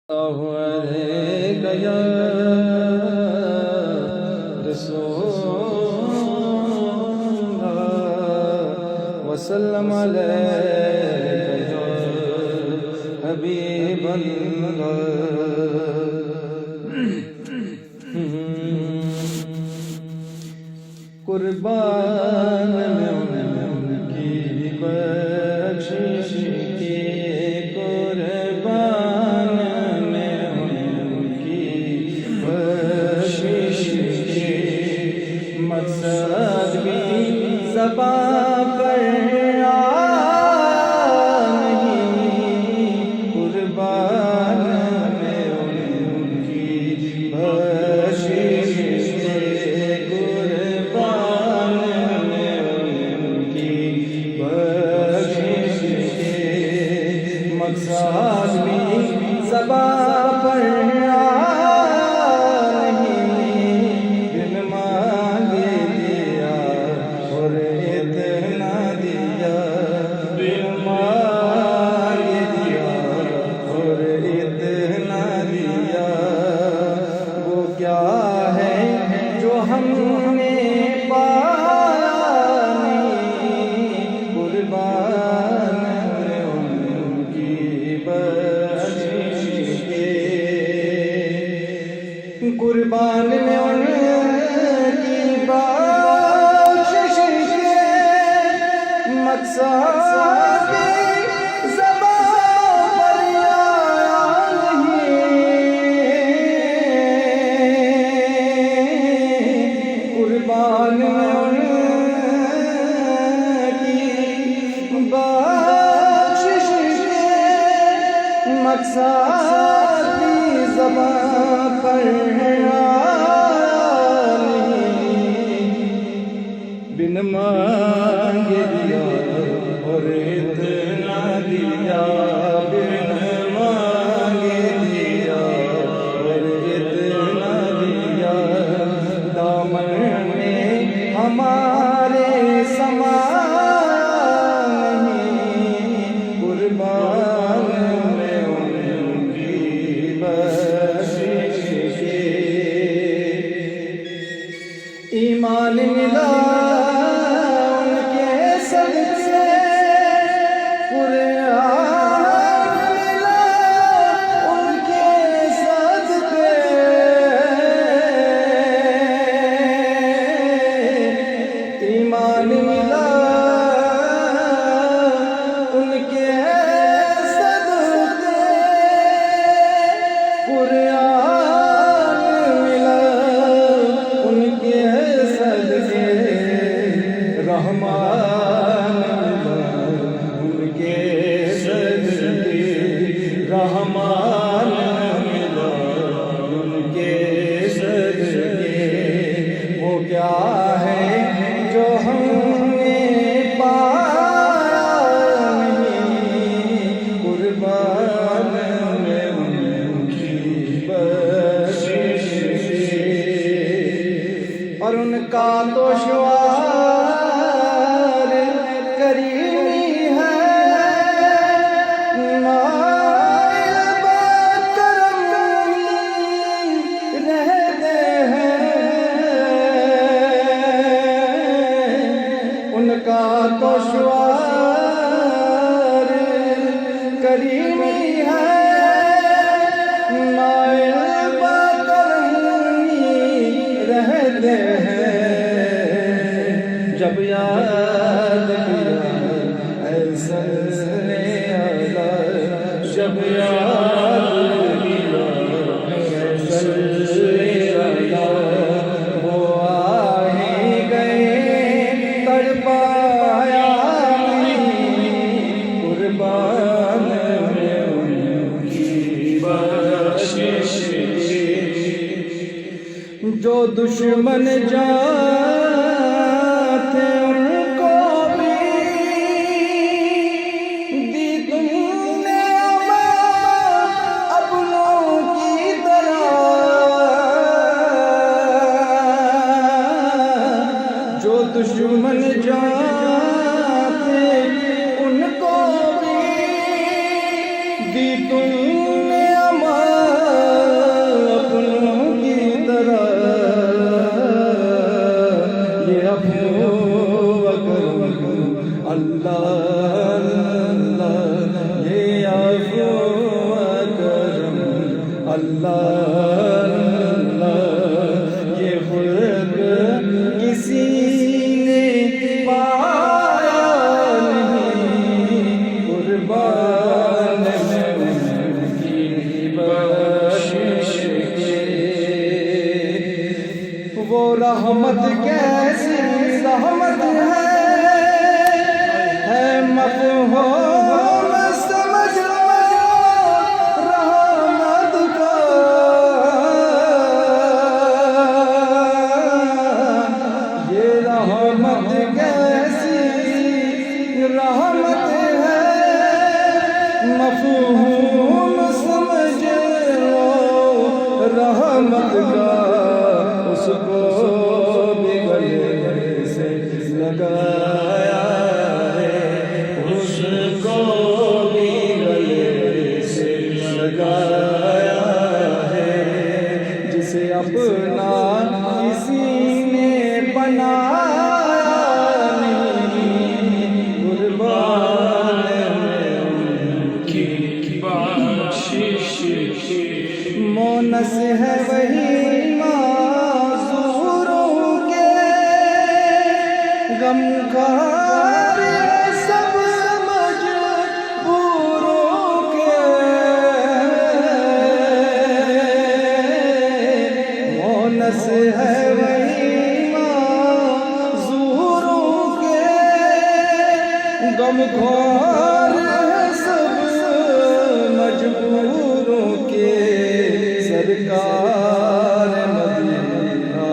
علیک یا رسول اللہ وسلم علیک یا حبیب اللہ۔ قربان میں ان کی بخشش کی، قربان میں ان کی بخشش کی، مقصد بھی زبان پر نہیں، قربان میں ان کی بخشش کی، قربان میں ان کی بخشش کی، مقصد بھی زبان پر نہیں، بن مانگے دیا اور اتنا دیا، بن مانگے دیا اور اتنا دیا، وہ کیا ہے جو ہم نے پایا نہیں، قربان میں ان کی بخشش کی، قربان میں ان کی بخشش کی، مقصد بھی زبان پر آیا نہیں، قربان میں ان کی بخشش کی، مقصد بھی زبان پر آیا نہیں، بن مانگے دیا اور اتنا دیا، بن مانگے دیا اور اتنا دیا، دامن میں ہمارے سما نہیں، قربان میں ان کی بخشش کی، ایمان ملا ان کے صدقے، قرآن ملا ان کے صدقے، ایمان ملا ان کے صدقے، قرآن ملا ان کے صدقے، رحمان ملا ان کے صدقے، رحمان ملا ان کے صدقے، وہ کیا ہے جو ہم نے پایا نہیں، قربان میں ان کی بخشش کی، اور ان کا تو شعار کریمی ہے، مائل بکرمی رہتے ہیں، ان کا تو شعار کریمی ہے، مائل بکرمی رہتے ہیں، جب یاد کیا ایسا نے اعلیٰ، جب یاد کیا ایسا نے اعلیٰ، وہ آہیں گئے تڑپایا نہیں، قربان میں ان کی بخشش کی، جو دشمن جاتے ان کو بھی دی تم نے اپنوں کی طرح، جو دشمن جاتے ان کو بھی دی تم نے اللہ اللہ، یہ خلق کسی نے پایا نہیں، قربان میں ان کی بخشش کے۔ وہ رحمت کیسی رحمت ہے مفہوم سمجھ رحمت کا، یہ رحمت کیسی رحمت ہے مفہوم سمجھ رحمت کا، اس کو بھی گلے سے لگایا ہے، اس کو بھی گلے سے لگایا ہے، جسے اپنا کسی نے بنایا نہیں، قربان میں ان کی بخشش کی۔ مونس ہے وہی معذوروں کے غم خار، سب مجبوروں کے، مونس ہے وہی معذوروں کے غم خار، سب مجبوروں کے، سرکار مدینہ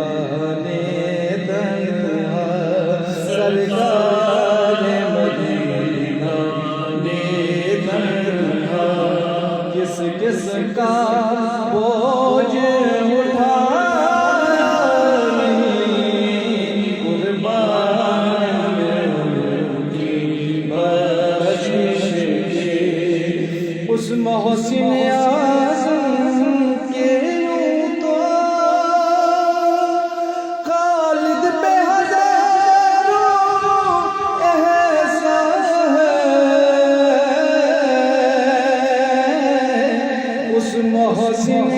نے تنہا، سرکار مدینہ نے تنہا، کس کس کا بوجھ اٹھایا نہیں، قربان میں ان کی بخشش کی۔ اس محسن اعظم کے یوں تو خالد پہ ہزاروں احسان ہے، اس محسن